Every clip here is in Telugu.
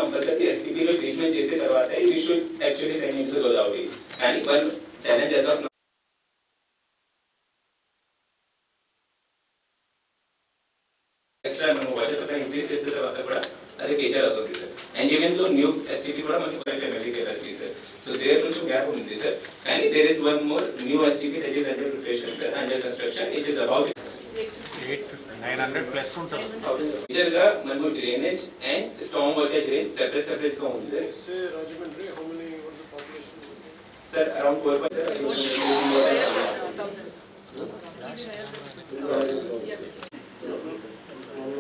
కంపల్సరీ ఎస్టీపీలో ట్రీట్మెంట్ చేసిన తర్వాత you should actually send in to Godavari. కానీ one challenge as of extra మనం వాటర్ సప్లై ఇంక్రీజ్ చేసిన తర్వాత కూడా అది కేటర్ అవుతుంది sir. And even though new STP కూడా మనకి 5 MLD capacity sir. So there కొంచెం గ్యాప్ ఉంది సార్. కానీ there is one more new STP that is under preparation sir, under construction. It is about 900 plus ఉంటుంది. మేజర్ గా మనము drainage and Storm water drain separate గా ఉంది sir. Rajamundry, how many was the population? Sir, around 4 sir. Yes.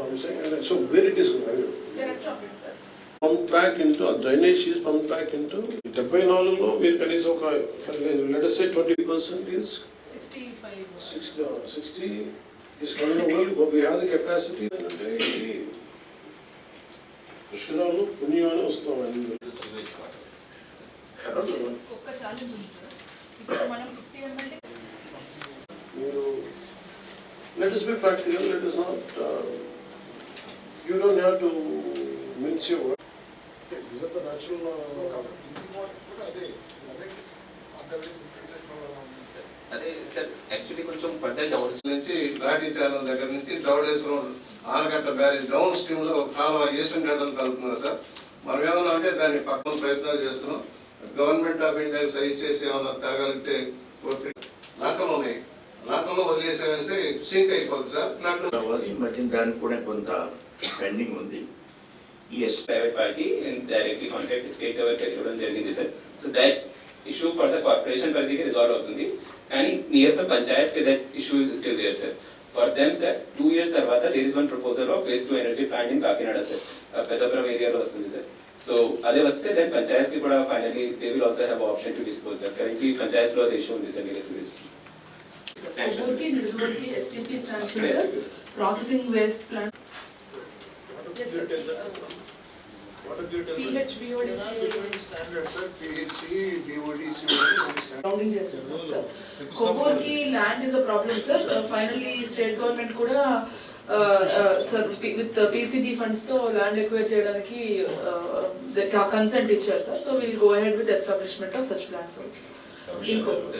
I'm saying, so where it is going? The rest of it, sir. Pumped back into drainage is pumped back into 74 లో మీరు కనీసం ఒక let us say 20% is 65. 60 is coming over, but we have the capacity అంటే ఇది పుష్కరాలు పుణ్యాలు వస్తామండి. ఒక్క ఛాలెంజ్ ఉంది సార్. ఇప్పుడు మనం 50 ml మీరు let us be practical, let us not you don't have to mince your words. These are the natural అదే సార్ యాక్చువల్లీ కొంచెం ఫర్దర్ డౌన్ నుంచి లాఠీ ఛానల్ దగ్గర నుంచి దౌడేశ్వరం ఆనకట్ట బ్యారేజ్ డౌన్ స్ట్రీమ్ లో ఒక కాలువ ఈస్టర్న్ గంటలు కలుపుతున్నారు సార్. మనం ఏమన్నా అంటే దాన్ని పక్కన ప్రయత్నాలు చేస్తున్నాం. గవర్నమెంట్ ఆఫ్ ఇండియా సైజ్ చేసి ఏమన్నా తేగలిగితే లాకలు ఉన్నాయి, లాకల్లో వదిలేసేస్తే సింక్ అయిపోతుంది సార్. ఫ్లడ్ మధ్య దానికి కూడా కొంత పెండింగ్ ఉంది. Private party directly contact state లెవెల్కి వెళ్ళడం జరిగింది sir. So that issue for the corporation పరిధికి రిజాల్వ్ అవుతుంది. కానీ నియర్ బై పంచాయత్స్ కి that issue is still there sir. For them sir 2 years తర్వాత there is one proposal of waste to energy plant in Kakinada sir, Peddapuram ఏరియాలో వస్తుంది సార్. సో అదే వస్తే దెన్ పంచాయత్స్ కి కూడా finally they will also have option to dispose sir. Currently panchayats లో ఇష్యూ ఉంది sir. STP sanction, sir. Processing waste plant. Yes, sir. PHBOD standard sir, PHBOD surrounding justice, sir. Kobur ki land is a problem, sir. Finally, state government kuda sir with PCD funds to land acquire cheyadaniki the consent ichcharu, sir. So we will go ahead with establishment of such plants also in Kobur.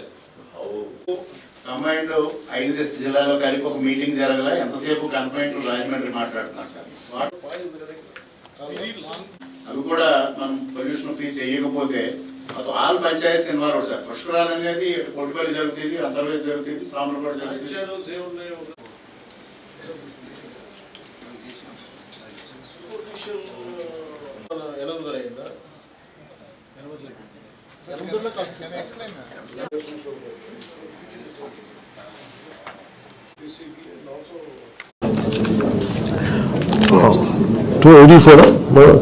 Command 5 జిల్లాలో కలిపి ఒక మీటింగ్ జరగల. ఎంతసేపు కన్ఫైన్ టు రాజమండ్రి మాట్లాడుతున్నారు సార్. అవి కూడా మనం పొల్యూషన్ ఫ్రీ చేయకపోతే ఆల్ పంచాయతీస్ ఇన్వాల్వ్ సార్. పుష్కరాలు అనేది కొట్టుపల్లి జరుగుతుంది, అంతర్వేది జరుగుతుంది, సామర్లకోట జరుగుతుంది.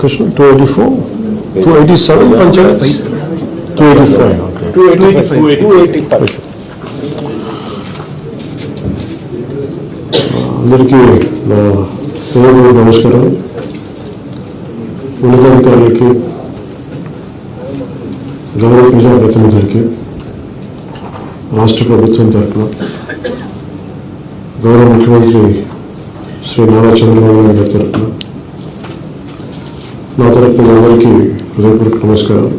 Krishna, 284, 287 panchayats, 285, okay. 285. అందరికీ నా హృదయపూర్వక నమస్కారం. ఉన్నతాధికారులకి, గౌరవ ప్రజాప్రతినిధులకి, రాష్ట్ర ప్రభుత్వం తరఫున గౌరవ ముఖ్యమంత్రి శ్రీ నారా చంద్రబాబు నాయుడు గారి తరఫున నా తరఫున అందరికీ హృదయపూర్వక నమస్కారం.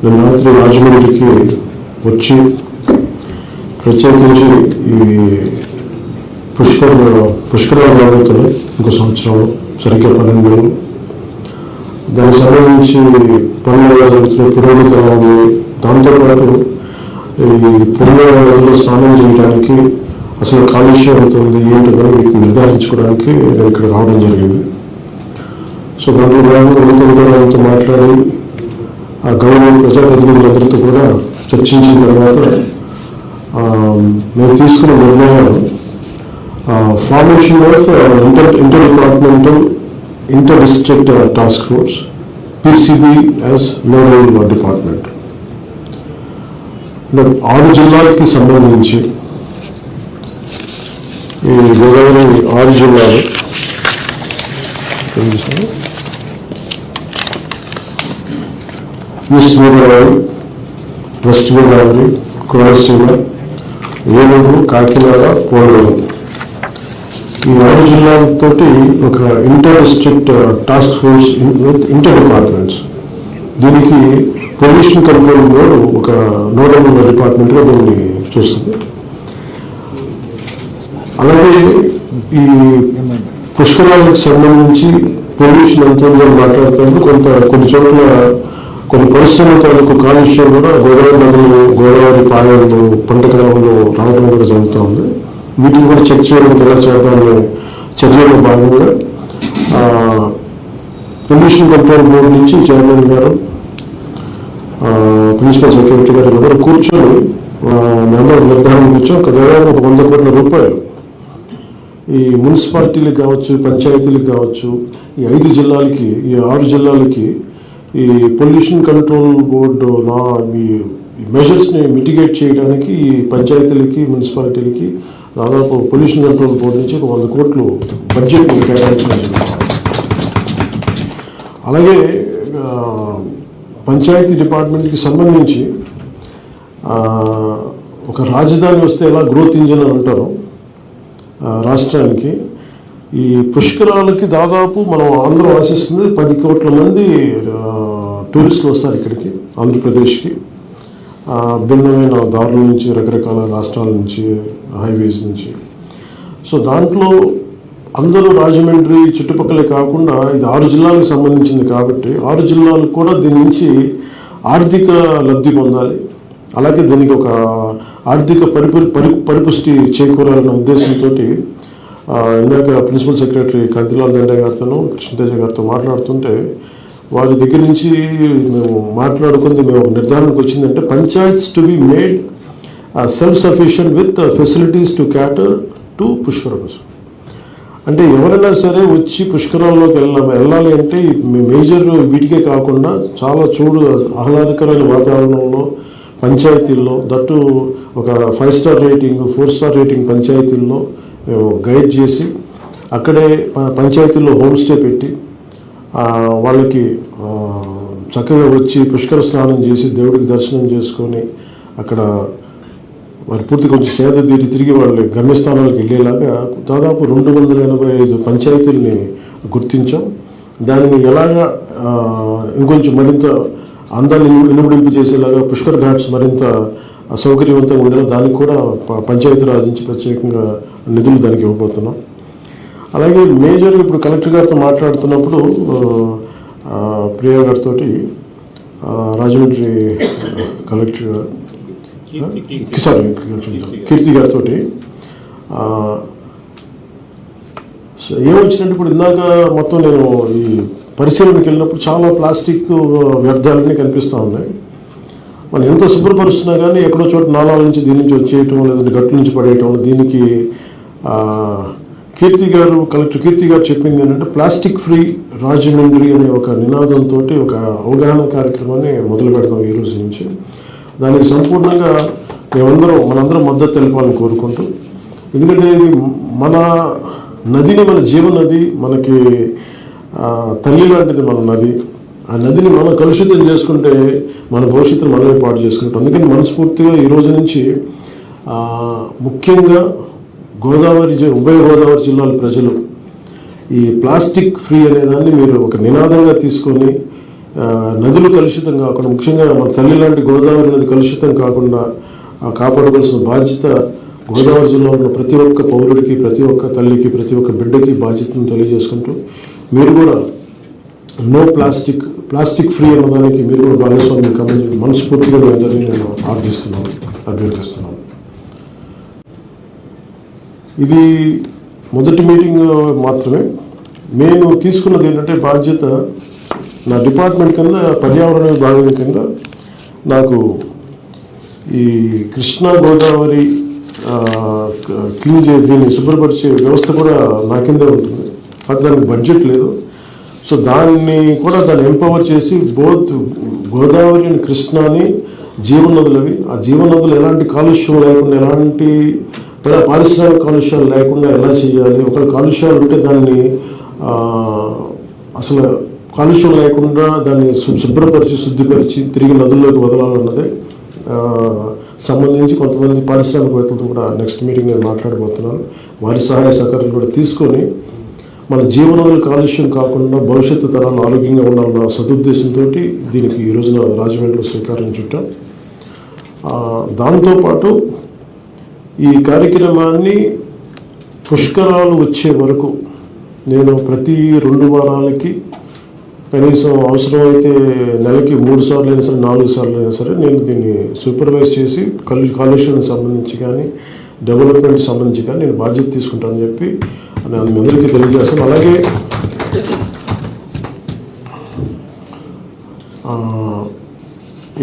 నేను రాత్రి రాజమండ్రికి వచ్చి ప్రత్యేకించి ఈ పుష్కరాలు రాబోతున్నాయి ఇంకో సంవత్సరంలో, సరిగ్గా 12 నెలలు. దానికి సంబంధించి పనులు జరుగుతున్న పురోగతి ఎలా ఉంది, దాంతోపాటు ఈ పుణ్యనదిలో స్నానం చేయడానికి అసలు కాలుష్యం అవుతుంది ఏంటో వీటిని నిర్ధారించుకోవడానికి నేను ఇక్కడ రావడం జరిగింది. సో దాంట్లో ఉన్నతాధికారులతో మాట్లాడి ఆ గౌరవ ప్రజాప్రతినిధులందరితో కూడా చర్చించిన తర్వాత మేము తీసుకున్న నిర్ణయాలు formation of inter departmental inter district task force PCB as nodal department. 6 జిల్లాలకి సంబంధించి ఈ గోదావరి 6 జిల్లాలు ఈస్ట్ గోదావరి, వెస్ట్ గోదావరి, కోనసీమ, ఏలూరు, కాకినాడ, పోలవరం ఈ 6 జిల్లాలతోటి ఒక inter district task force with inter departments, దీనికి పొల్యూషన్ కంట్రోల్ బోర్డు ఒక నోడల్ డిపార్ట్మెంట్గా దీన్ని చూస్తుంది. అలాగే ఈ పుష్కరాలకు సంబంధించి పొల్యూషన్ ఎంత ఉందని మాట్లాడుతున్నప్పుడు కొన్ని చోట్ల కొన్ని పరిశ్రమల తాలూకు కాలుష్యం కూడా గోదావరి నదులు, గోదావరి పాయలు, పంట కాలంలో రావడం కూడా జరుగుతూ ఉంది. వీటిని కూడా చెక్ చేయడానికి ఎలా చేద్దామనే చర్యలో భాగంగా పొల్యూషన్ కంట్రోల్ బోర్డు నుంచి చైర్మన్ గారు, ప్రిన్సిపల్ సెక్రటరీ గారు అందరూ కూర్చొని మేమందరూ నిర్ధారణ కూర్చొని దాదాపు 100 కోట్ల రూపాయలు ఈ మున్సిపాలిటీలకు కావచ్చు, పంచాయతీలకు కావచ్చు, ఈ 6 జిల్లాలకి ఈ పొల్యూషన్ కంట్రోల్ బోర్డు ఈ మెజర్స్ని మిటిగేట్ చేయడానికి ఈ పంచాయతీలకి, మున్సిపాలిటీలకి దాదాపు పొల్యూషన్ కంట్రోల్ బోర్డు నుంచి 100 కోట్లు బడ్జెట్ కేటాయించడం. అలాగే పంచాయతీ డిపార్ట్మెంట్కి సంబంధించి ఒక రాజధాని వస్తే ఎలా గ్రోత్ ఇంజిన్ అని అంటారు రాష్ట్రానికి, ఈ పుష్కరాలకి దాదాపు మనం అందరూ ఆశిస్తుంది 10 కోట్ల మంది టూరిస్టులు వస్తారు ఇక్కడికి, ఆంధ్రప్రదేశ్కి. భిన్నమైన దారుల నుంచి, రకరకాల రాష్ట్రాల నుంచి, హైవేస్ నుంచి. సో దాంట్లో అందరూ రాజమండ్రి చుట్టుపక్కలే కాకుండా ఇది 6 జిల్లాలకు సంబంధించింది కాబట్టి 6 జిల్లాలకు కూడా దీని నుంచి ఆర్థిక లబ్ధి పొందాలి. అలాగే దీనికి ఒక ఆర్థిక పరిపుష్టి చేకూరాలన్న ఉద్దేశంతో ఇందాక ప్రిన్సిపల్ సెక్రటరీ కంతిలాల్ దండే గారితోనూ, కృష్ణతేజ గారితో మాట్లాడుతుంటే వారి దగ్గర నుంచి మేము మాట్లాడుకుంది, మేము నిర్ధారణకు వచ్చిందంటే panchayats to be made self sufficient with facilities to cater to Pushkarams. అంటే ఎవరైనా సరే వచ్చి పుష్కరాల్లోకి వెళ్ళాలి అంటే మేజర్ వీటికే కాకుండా చాలా ఆహ్లాదకరమైన వాతావరణంలో పంచాయతీల్లో, దట్టు ఒక 5 స్టార్ రేటింగ్, 4 స్టార్ రేటింగ్ పంచాయతీల్లో మేము గైడ్ చేసి అక్కడే పంచాయతీల్లో హోమ్ స్టే పెట్టి వాళ్ళకి చక్కగా వచ్చి పుష్కర స్నానం చేసి దేవుడికి దర్శనం చేసుకొని అక్కడ వారి పూర్తి కొంచెం సేద తీరి తిరిగి వాళ్ళ గమ్యస్థానాలకు వెళ్ళేలాగా దాదాపు 285 పంచాయతీలని గుర్తించాం. దానిని ఎలాగా ఇంకొంచెం మరింత అందాన్ని ఇనుమడింపు చేసేలాగా పుష్కర్ ఘాట్స్ మరింత సౌకర్యవంతంగా ఉండేలా దానికి కూడా పంచాయతీరాజ్ నుంచి ప్రత్యేకంగా నిధులు దానికి ఇవ్వబోతున్నాం. అలాగే మేజర్గా ఇప్పుడు కలెక్టర్ గారితో మాట్లాడుతున్నప్పుడు ప్రియా గారితో, రాజమండ్రి కలెక్టర్ గారు కీర్తి గారితో ఏమొచ్చినట్టు ఇప్పుడు ఇందాక మొత్తం నేను ఈ పరిశీలనకి వెళ్ళినప్పుడు చాలా ప్లాస్టిక్ వ్యర్థాలన్నీ కనిపిస్తూ ఉన్నాయి. మనం ఎంత శుభ్రపరుస్తున్నా కానీ ఎక్కడో చోట నాలాల నుంచి దీని నుంచి వచ్చేయటం, లేదంటే గట్ల నుంచి పడేయటం. దీనికి కలెక్టర్ కీర్తి గారు చెప్పింది ఏంటంటే ప్లాస్టిక్ ఫ్రీ రాజమండ్రి అనే ఒక నినాదంతో ఒక అవగాహన కార్యక్రమాన్ని మొదలు పెడతాం ఈ రోజు నుంచి. దానికి సంపూర్ణంగా మనందరం మద్దతు తెలపాలని కోరుకుంటూ, ఎందుకంటే మన నదిని, మన జీవనది, మనకి తల్లి లాంటిది మన నది. ఆ నదిని మనం కలుషితం చేసుకుంటే మన భవిష్యత్తును మనమే పాటు చేసుకుంటాం. అందుకని మనస్ఫూర్తిగా ఈ రోజు నుంచి ముఖ్యంగా ఉభయ గోదావరి జిల్లాల ప్రజలు ఈ ప్లాస్టిక్ ఫ్రీ అనేదాన్ని మీరు ఒక నినాదంగా తీసుకొని నదులు కలుషితం కాకుండా, ముఖ్యంగా మన తల్లి లాంటి గోదావరి నది కలుషితం కాకుండా కాపాడవలసిన బాధ్యత గోదావరి జిల్లాలో ఉన్న ప్రతి ఒక్క పౌరుడికి, ప్రతి ఒక్క తల్లికి, ప్రతి ఒక్క బిడ్డకి బాధ్యతను తెలియజేసుకుంటూ మీరు కూడా నో ప్లాస్టిక్ ఫ్రీ అన్నదానికి మీరు కూడా భాగస్వామ్యం కావాలని మనస్ఫూర్తిగా మీ అందరినీ నేను అభ్యర్థిస్తున్నాను. ఇది మొదటి మీటింగ్ మాత్రమే. నేను తీసుకున్నది ఏంటంటే బాధ్యత నా డిపార్ట్మెంట్ కింద పర్యావరణ విభాగం కింద నాకు ఈ కృష్ణా గోదావరి క్లీన్ దీన్ని శుభ్రపరిచే వ్యవస్థ కూడా నా కిందే ఉంటుంది. అది దానికి బడ్జెట్ లేదు. సో దాన్ని ఎంపవర్ చేసి బోత్ గోదావరి అండ్ కృష్ణాని జీవనదులవి, ఆ జీవనదులు ఎలాంటి కాలుష్యం లేకుండా, ఎలాంటి పారిశ్రామిక కాలుష్యాలు లేకుండా ఎలా చేయాలి, ఒకవేళ కాలుష్యాలు ఉంటే దాన్ని అసలు కాలుష్యం లేకుండా దాన్ని శుభ్రపరిచి, శుద్ధిపరిచి తిరిగి నదుల్లోకి వదలాలన్నదే సంబంధించి కొంతమంది పారిశ్రామికవేత్తలతో కూడా నెక్స్ట్ మీటింగ్ నేను మాట్లాడబోతున్నాను. వారి సహాయ సహకారాలు కూడా తీసుకొని మన జీవనాలు కాలుష్యం కాకుండా భవిష్యత్తు తరాలు ఆరోగ్యంగా ఉండాలన్న సదుద్దేశంతో దీనికి ఈ రోజున రాజమండ్రిలో శ్రీకారం చుట్టాం. దాంతోపాటు ఈ కార్యక్రమాన్ని పుష్కరాలు వచ్చే వరకు నేను ప్రతి 2 వారాలకి కనీసం అవసరమైతే నెలకి 3 సార్లు అయినా సరే 4 సార్లు అయినా సరే నేను దీన్ని సూపర్వైజ్ చేసి కాలుష్యానికి సంబంధించి కానీ డెవలప్మెంట్ సంబంధించి కానీ నేను బాధ్యత తీసుకుంటానని చెప్పి నేను మీ అందరికీ తెలియజేస్తాను. అలాగే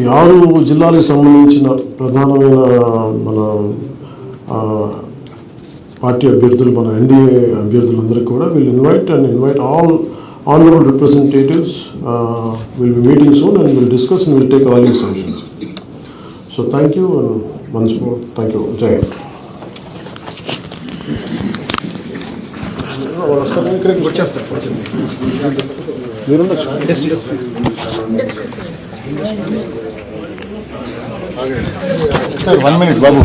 ఈ 6 జిల్లాలకు సంబంధించిన ప్రధానమైన మన పార్టీ అభ్యర్థులు, మన ఎన్డీఏ అభ్యర్థులందరికీ కూడా will invite all honorable representatives will be meeting soon and will discuss and will take all these solutions. So thank you and once more thank you. Jai Hind. Sir, 1 minute, Babu.